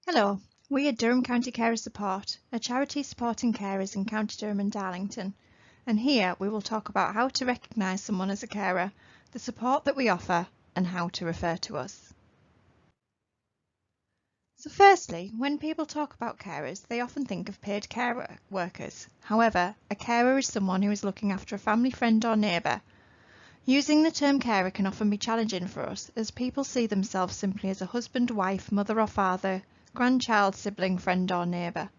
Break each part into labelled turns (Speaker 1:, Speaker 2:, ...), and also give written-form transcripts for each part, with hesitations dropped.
Speaker 1: Hello, we are Durham County Carer Support, a charity supporting carers in County Durham and Darlington, and here we will talk about how to recognise someone as a carer, the support that we offer, and how to refer to us. So firstly, when people talk about carers, they often think of paid care workers. However, a carer is someone who is looking after a family friend or neighbour. Using the term carer can often be challenging for us, as people see themselves simply as a husband, wife, mother or father, grandchild, sibling, friend or neighbour.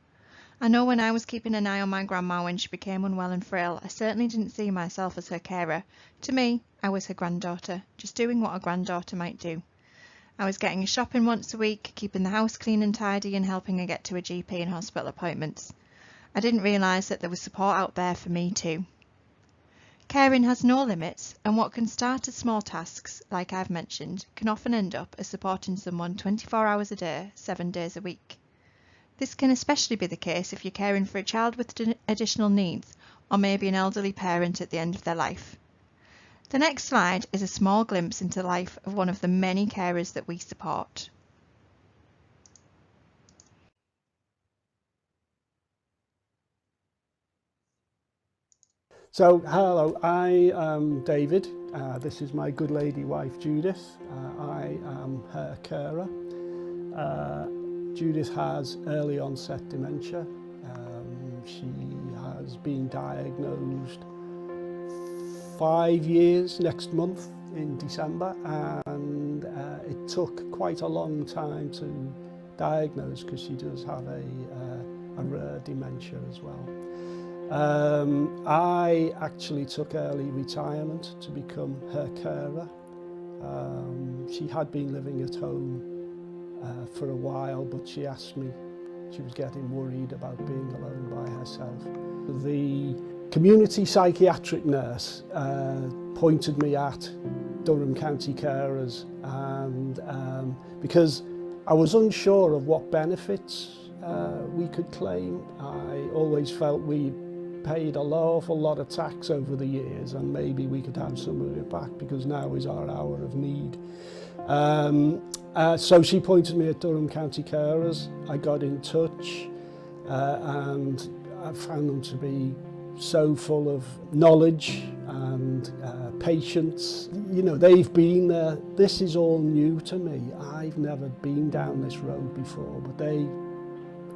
Speaker 1: I know when I was keeping an eye on my grandma when she became unwell and frail, I certainly didn't see myself as her carer. To me, I was her granddaughter, just doing what a granddaughter might do. I was getting her shopping once a week, keeping the house clean and tidy and helping her get to a GP and hospital appointments. I didn't realise that there was support out there for me too. Caring has no limits, and what can start as small tasks, like I've mentioned, can often end up as supporting someone 24 hours a day, 7 days a week. This can especially be the case if you're caring for a child with additional needs, or maybe an elderly parent at the end of their life. The next slide is a small glimpse into the life of one of the many carers that we support.
Speaker 2: So, hello, I am David. This is my good lady wife Judith. I am her carer. Judith has early onset dementia. She has been diagnosed 5 years next month in December, and it took quite a long time to diagnose because she does have a rare dementia as well. I actually took early retirement to become her carer. She had been living at home for a while, but she asked me, she was getting worried about being alone by herself. The community psychiatric nurse pointed me at Durham County Carers, and because I was unsure of what benefits we could claim. I always felt we paid an awful lot of tax over the years, and maybe we could have some of it back because now is our hour of need. So she pointed me at Durham County Carers. I got in touch and I found them to be so full of knowledge and patience. You know, they've been there. This is all new to me. I've never been down this road before, but they,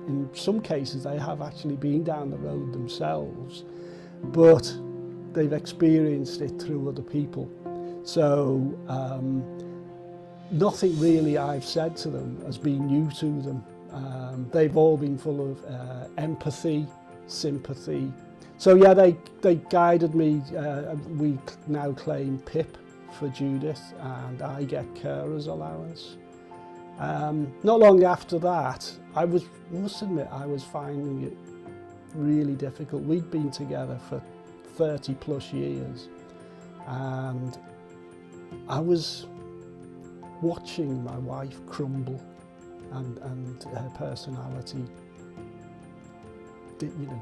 Speaker 2: in some cases, they have actually been down the road themselves, but they've experienced it through other people. So nothing really I've said to them has been new to them. They've all been full of empathy, sympathy. So yeah, they guided me. We now claim PIP for Judith, and I get carer's allowance. Not long after that, must admit, I was finding it really difficult. We'd been together for 30 plus years, and I was watching my wife crumble and her personality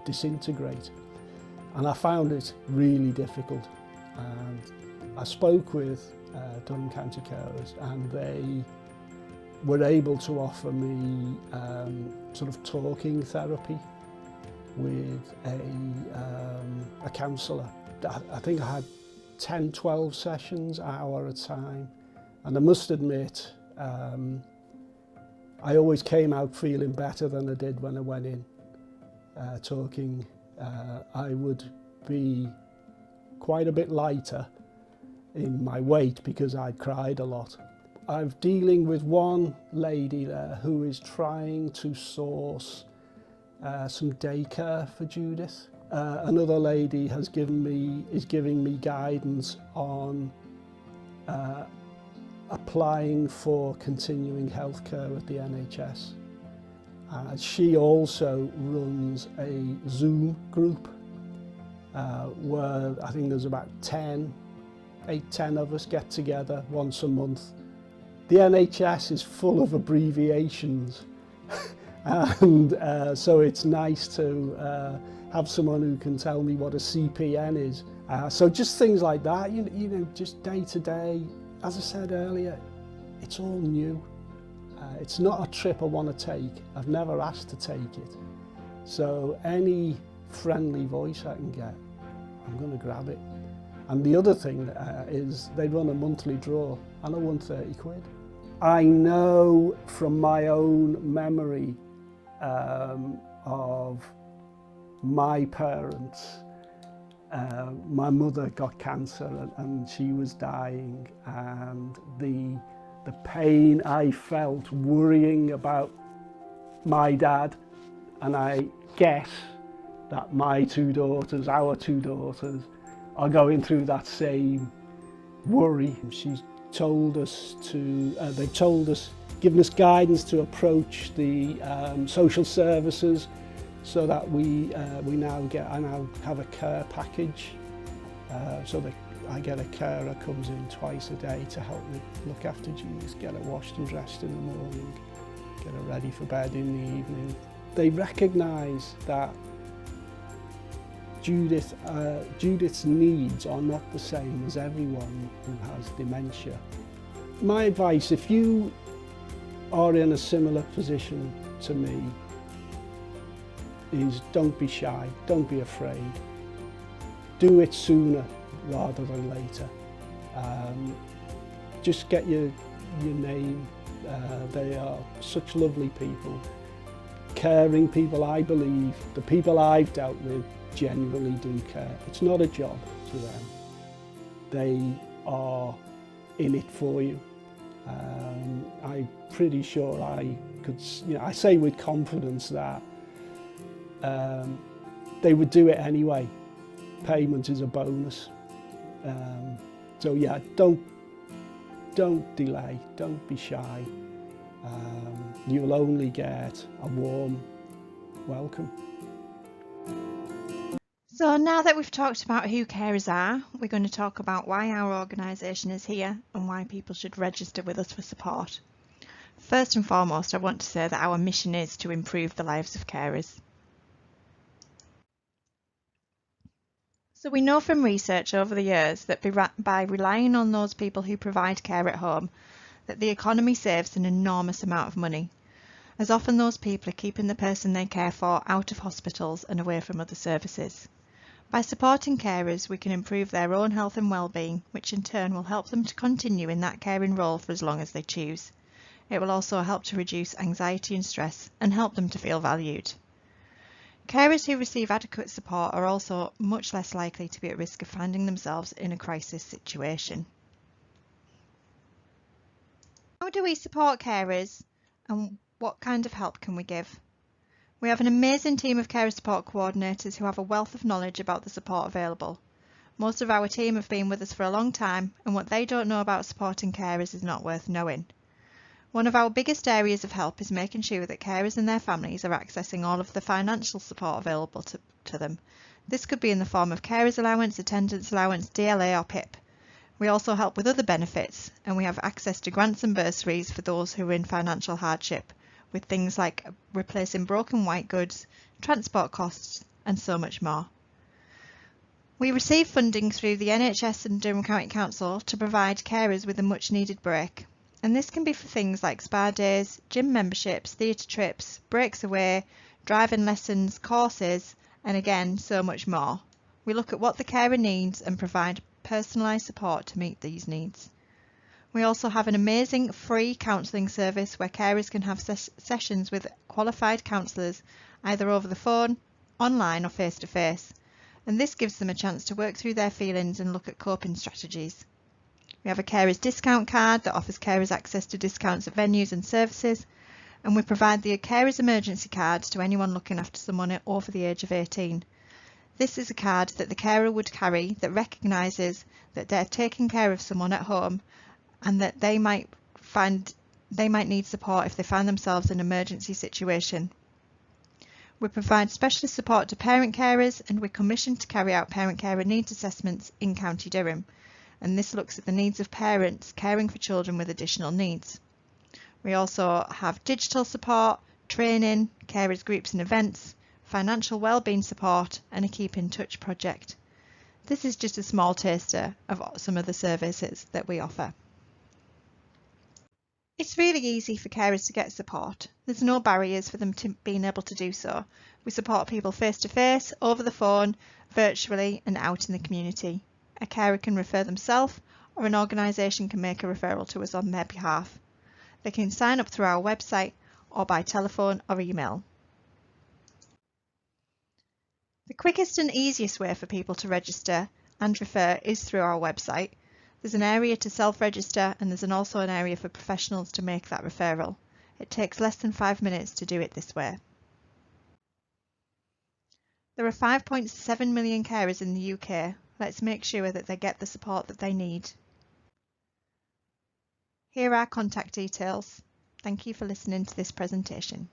Speaker 2: disintegrate. And I found it really difficult. And I spoke with Durham County Carers, and they were able to offer me sort of talking therapy with a counsellor. I think I had 10, 12 sessions, hour at a time. And I must admit, I always came out feeling better than I did when I went in talking. I would be quite a bit lighter in my weight because I'd cried a lot. I'm dealing with one lady there who is trying to source some daycare for Judith. Another lady is giving me guidance on applying for continuing healthcare at the NHS. She also runs a Zoom group where I think there's about 10 of us get together once a month. The NHS is full of abbreviations and so it's nice to have someone who can tell me what a CPN is. So just things like that, you know, just day to day. As I said earlier, it's all new. It's not a trip I want to take. I've never asked to take it. So any friendly voice I can get, I'm going to grab it. And the other thing is they run a monthly draw and I won 30 quid. I know from my own memory of my parents, my mother got cancer and she was dying, and the pain I felt worrying about my dad, and I guess that my two daughters, our two daughters, are going through that same worry. She's told us to, they've told us, given us guidance to approach the social services so that we now I now have a care package, so that I get a carer comes in twice a day to help me look after Judith, get her washed and dressed in the morning, get her ready for bed in the evening. They recognise that Judith's needs are not the same as everyone who has dementia. My advice, if you are in a similar position to me, is don't be shy, don't be afraid. Do it sooner rather than later. Just get your name. They are such lovely people, caring people. I believe the people I've dealt with genuinely do care. It's not a job to them. They are in it for you. I'm pretty sure I could, I say with confidence that they would do it anyway. Payment is a bonus. So yeah, don't delay, don't be shy. You'll only get a warm welcome.
Speaker 1: So now that we've talked about who carers are, we're going to talk about why our organisation is here and why people should register with us for support. First and foremost, I want to say that our mission is to improve the lives of carers. So we know from research over the years that by relying on those people who provide care at home, that the economy saves an enormous amount of money, as often those people are keeping the person they care for out of hospitals and away from other services. By supporting carers, we can improve their own health and well-being, which in turn will help them to continue in that caring role for as long as they choose. It will also help to reduce anxiety and stress and help them to feel valued. Carers who receive adequate support are also much less likely to be at risk of finding themselves in a crisis situation. How do we support carers and what kind of help can we give? We have an amazing team of carer support coordinators who have a wealth of knowledge about the support available. Most of our team have been with us for a long time, and what they don't know about supporting carers is not worth knowing. One of our biggest areas of help is making sure that carers and their families are accessing all of the financial support available to them. This could be in the form of carers allowance, attendance allowance, DLA or PIP. We also help with other benefits, and we have access to grants and bursaries for those who are in financial hardship, with things like replacing broken white goods, transport costs and so much more. We receive funding through the NHS and Durham County Council to provide carers with a much needed break, and this can be for things like spa days, gym memberships, theatre trips, breaks away, driving lessons, courses and again so much more. We look at what the carer needs and provide personalised support to meet these needs. We also have an amazing free counselling service where carers can have sessions with qualified counsellors either over the phone, online or face to face, and this gives them a chance to work through their feelings and look at coping strategies. We have a carers discount card that offers carers access to discounts at venues and services, and we provide the carers emergency card to anyone looking after someone over the age of 18. This is a card that the carer would carry that recognises that they're taking care of someone at home and that they might need support if they find themselves in an emergency situation. We provide specialist support to parent carers, and we're commissioned to carry out parent carer needs assessments in County Durham, and this looks at the needs of parents caring for children with additional needs. We also have digital support, training, carers groups and events, financial wellbeing support and a Keep in Touch project. This is just a small taster of some of the services that we offer. It's really easy for carers to get support. There's no barriers for them to being able to do so. We support people face to face, over the phone, virtually and out in the community. A carer can refer themselves or an organisation can make a referral to us on their behalf. They can sign up through our website or by telephone or email. The quickest and easiest way for people to register and refer is through our website. There's an area to self-register and there's also an area for professionals to make that referral. It takes less than 5 minutes to do it this way. There are 5.7 million carers in the UK. Let's make sure that they get the support that they need. Here are contact details. Thank you for listening to this presentation.